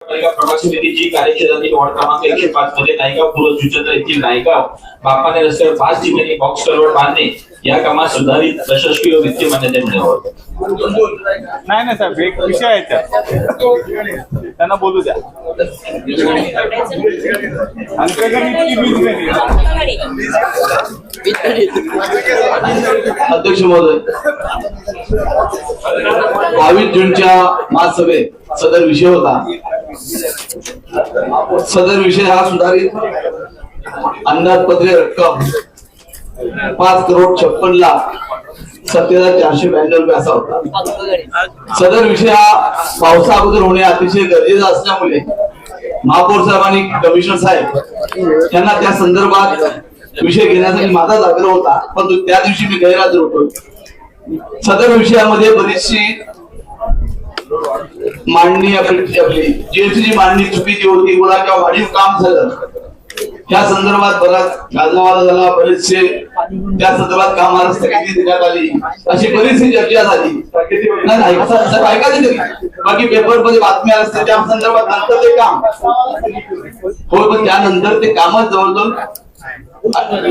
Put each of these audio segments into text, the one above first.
प्रभाग समितीची कार्यक्षेत्रातील वॉर्ड क्रमांक 105 मध्ये नायगाव पूर्व जुचंद्र येथील नायगाव बापाने रस्त्यावर 5 ठिकाणी बॉक्स कलवड बांधणे या कामात सुधारित प्रशासकीय व वित्तीय मान्यता मिळावी. नाही साहेब, एक विषय आहे त्यांना बोलू द्या. अध्यक्ष महोदय, 22 जूनच्या महासभेत सदर विषय होता. सदर विषय हा सुधारित अंदाजपत्रीय रक्कम 5,56,57,492 रुपये असा होता. सदर विषय हा पावसा अगोदर होणे अतिशय गरजेचं असल्यामुळे महापौर साहेबांनी कमिशनर साहेब यांना त्या संदर्भात विषय घेण्यासाठी माझाच आग्रह होता, पण त्या दिवशी मी गैरहजर होतो. सदर विषयामध्ये बरीचशी मांडणी आपली जीएसटीची मांडणी चुकीची होती, किंवा वाढीव काम झालं त्या संदर्भात बराच गाजवाला झाला, बरेचसे त्या संदर्भात कामाला स्थगिती देण्यात आली, अशी बरीचशी चर्चा झाली. ऐकायचं तरी बाकी पेपर मध्ये बातम्या असते त्या संदर्भात नंतर ते काम हो, पण त्यानंतर ते कामच जवळजवळ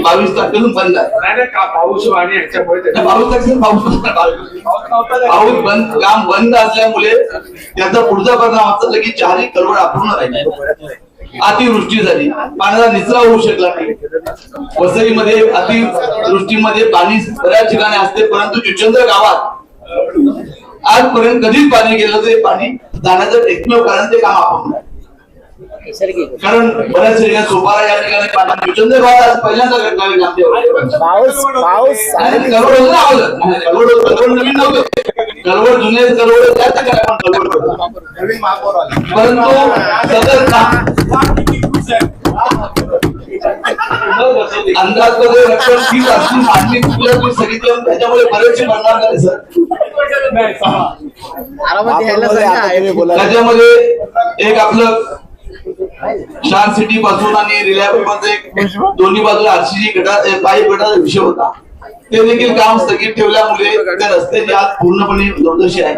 22 तारखेपासून बंद आहे. पाऊस बंद, काम बंद असल्यामुळे त्याचा पुढचा परिणाम असा झाला की 4ही कलवड अपूर्ण राहिली. अतिवृष्टी झाली, पाण्याचा निचरा होऊ शकला नाही. वसईमध्ये अतिवृष्टीमध्ये पाणी बऱ्याच ठिकाणी असते, परंतु जुचंद्र गावात आजपर्यंत कधीच पाणी गेलं तरी पाणी जाण्याचं एकमेव कारण ते काम अपूर्ण आहे. कारण बऱ्याच ठिकाणी सोपारा या ठिकाणी जुचंद्र गावात आज पहिल्यांदा घटना नवीन नव्हतं, कलवड जुने कलवड त्या ठिकाणी आपण कलवड, परंतु सदर अंदाजमध्ये रक्कम ठीक असली मांडणी चुकली सांगितलं, त्याच्यामुळे बरेचसे परिणाम झाले सर. त्याच्यामध्ये एक आपलं शार्ट सिटी पासून आणि रिलायबल मध्ये दोन्ही बाजूला आरसीसी पाईप गटाचा विषय होता. ते देखील काम स्थगित ठेवल्यामुळे त्या रस्त्याची आज पूर्णपणे दुर्दशा आहे.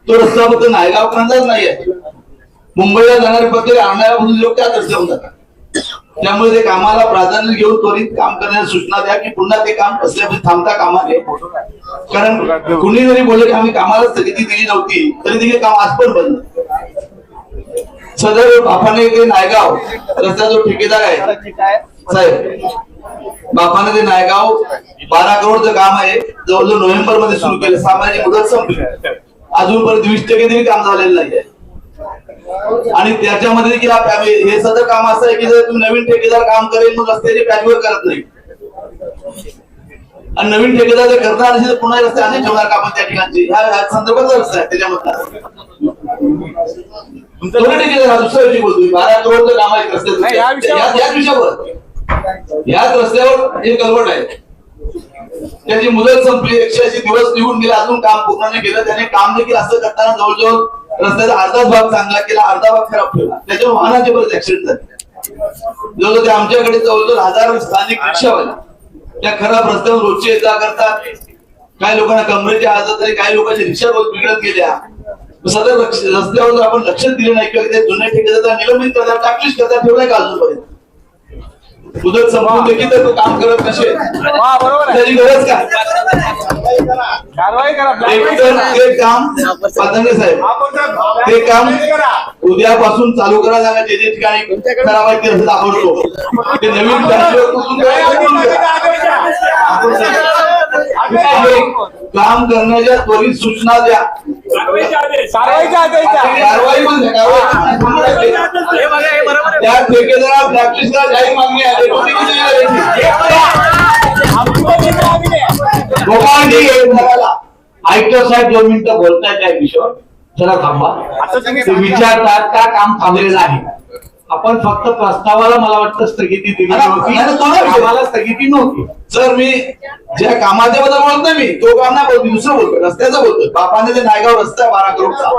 तो रस्ता फक्त नायगावपर्यंतच नाही आहे, मुंबईला जाणारे प्रत्येक आणणाऱ्या लोक त्याच रस्त्यावर जातात. त्यामुळे ते कामाला प्राधान्य घेऊन त्वरित काम करण्याची सूचना द्या की पुन्हा ते काम कसल्यापासून थांबता कामा नये. कारण कुणी जरी बोलले की आम्ही कामाला स्थगिती दिली नव्हती तरी देखील काम आज पण बंद. सदर बापाने ते नायगाव रस्ता जो ठेकेदार आहे साहेब, बापाने ते नायगाव 12 करोडचं काम आहे, जवळजवळ नोव्हेंबर मध्ये सुरू केलं. सामान्य मुदत संपली, अजूनपर्यंत 20% तरी काम झालेलं नाहीये. आणि त्याच्यामध्ये देखील हे सदर काम असं आहे की जर तुम्ही नवीन ठेकेदार काम करेल मग रस्त्याची पॅचवर्क करत नाही, आणि नवीन ठेकेदार जर करणार असेल तर पुन्हा रस्ते अनेक ठेवणार का आपण त्या ठिकाणचे, ह्या संदर्भात रस्ता आहे. त्याच्यामध्ये दुसरा विषय बोलतोय, 12 करोडचं काम आहे रस्त्याचं, याच विषयावर याच रस्त्यावर हे कलवड आहे, त्याची मुदत संपली, 180 दिवस निघून गेले, अजून काम पूर्ण नाही केलं. त्याने काम देखील असं करताना जवळजवळ रस्त्याचा अर्धाच भाग चांगला केला, अर्धा भाग खराब ठेवला. त्याच्यामुळे वाहनाचे बरेच ऍक्सिडेंट झाले. जवळजवळ आमच्याकडे जवळजवळ 1000 स्थानिक रिक्षावाले त्या खराब रस्त्यावर रोजची ये जा करतात. काही लोकांना कमरेचे आजार झाले, काही लोकांच्या रिक्षा रोज बिघडत गेल्या. सदर रस्त्यावर जर आपण लक्ष दिलं नाही किंवा ते जुन्या ठेकेदार निलंबित करतात, टाकलीच करतात, ठेवलाय का अजूनपर्यंत मुदत संपवून देखील तर तो काम करत नसेल त्याची गरज काय? ते काम पतंगे साहेब, ते काम उद्यापासून चालू करा. जागा जे ठिकाणी खराब आहे ते दाखवतो, ते नवीन काम करण्याच्या त्वरित सूचना द्या. कारवाई म्हणजे त्या ठेकेदाराला ब्लॅकलिस्ट करा, जाहीर मागणी आहे. आयुक्त साहेब 2 मिनिटं बोलताय त्या विषयावर, चला थांबा. विचारतात का काम थांबलेलं आहे. आपण फक्त प्रस्तावाला मला वाटतं स्थगिती दिली नव्हती, कामाला स्थगिती नव्हती. सर मी ज्या कामाच्या बद्दल बोलत नाही, मी तो काम नाही बोलतो, दुसरं बोलतोय, रस्त्याचं बोलतोय. बापाने ते नायगाव रस्ता 12 करोडचा,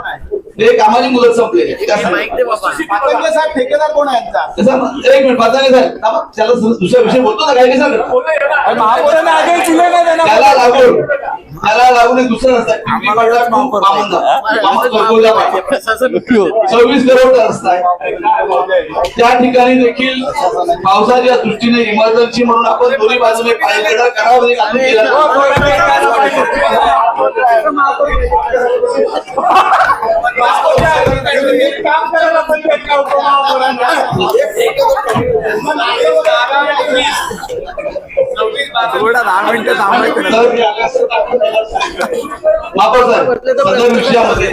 ते कामाची मुदत संपली. ठेकेदार कोण आहे यांचा? एक मिनिट पतंगे साहेब, त्याला दुसरा विषय बोलतो ना, काय त्याला लागून त्याला लागून एक दुसरा रस्ता आहे. पिंपरी फाटा to बामणगाव. बामणगाव 26 करोडचा रस्ता आहे. त्या ठिकाणी देखील पावसाच्या दृष्टीने इमर्जन्सी म्हणून आपण दोन्ही बाजूने पायगडा करावं घालून केला. काम करायला पाहिजे का उपमहापौरांना? महापौर साहेब, सदर विषयामध्ये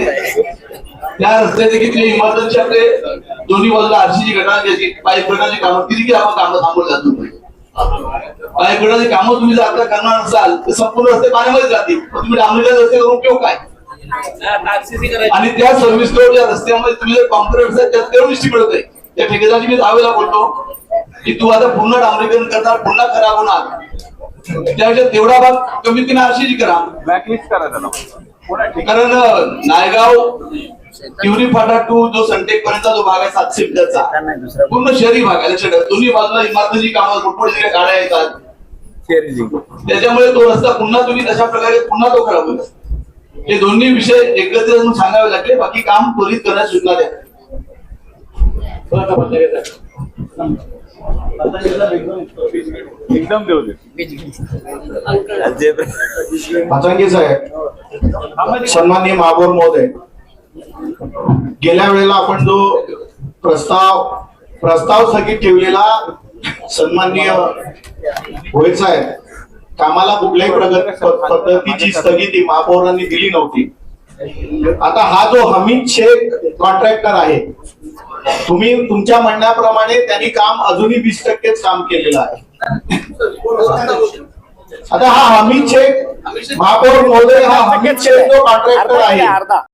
त्या रस्त्याचे किती इमर्जन्सी आपले दोन्ही बाजूला आरसीची गटाची पाईप गटाची कामं किती की आपण कामं थांबवली जातो. पाईप गटाची कामं तुम्ही जर आता करणार नसाल तर संपूर्ण रस्ते पाण्यामध्ये जातील. तुम्ही डांबरीचे रस्ते करून उपयोग काय? आणि त्या 26 करोडच्या रस्त्यामध्ये तुम्ही जर कॉम्प्युटर त्यात तेवढीच मिळत आहे. त्या ठेकेदाराची मी दहावेला बोलतो की तू आता पुन्हा डांबरीकरण करणार, पुन्हा खराब होणार, त्यापेक्षा तेवढा भाग कमीत कमी आरसीची करा. ब्लॅकलिस्ट करा त्याला. कारण नायगाव तिवरी फाटा टू जो सनटेक पर्यंतचा जो भाग आहे 700 मीटरचा पूर्ण शहरी भाग आहे. लक्षात ठेवा, दोन्ही बाजूला इमारतीची कामं मोठमोठ्या गाड्या येतात. त्याच्यामुळे तो रस्ता पुन्हा तुम्ही तशा प्रकारे पुन्हा तो खराब होईल. हे दोन्ही विषय एकत्र येऊन सांगावे लागले. बाकी काम त्वरित करण्यास सूचना द्या. एकदम देऊ दे. पाचंगे साहेब, सन्माननीय महापौर महोदय, गेल्या वेळेला आपण जो प्रस्ताव स्थगित ठेवलेला सन्माननीय भोईर साहेब, कामाला कुठल्याही पद्धतीची स्थगिती महापौरांनी दिली नव्हती. आता हा जो हमीद शेख कॉन्ट्रॅक्टर आहे, तुम्ही तुमच्या म्हणण्याप्रमाणे त्यांनी काम अजूनही 20%च काम केलेलं आहे. आता हा हमीद शेख महापौर महोदय, हा हमीद शेख जो कॉन्ट्रॅक्टर आहे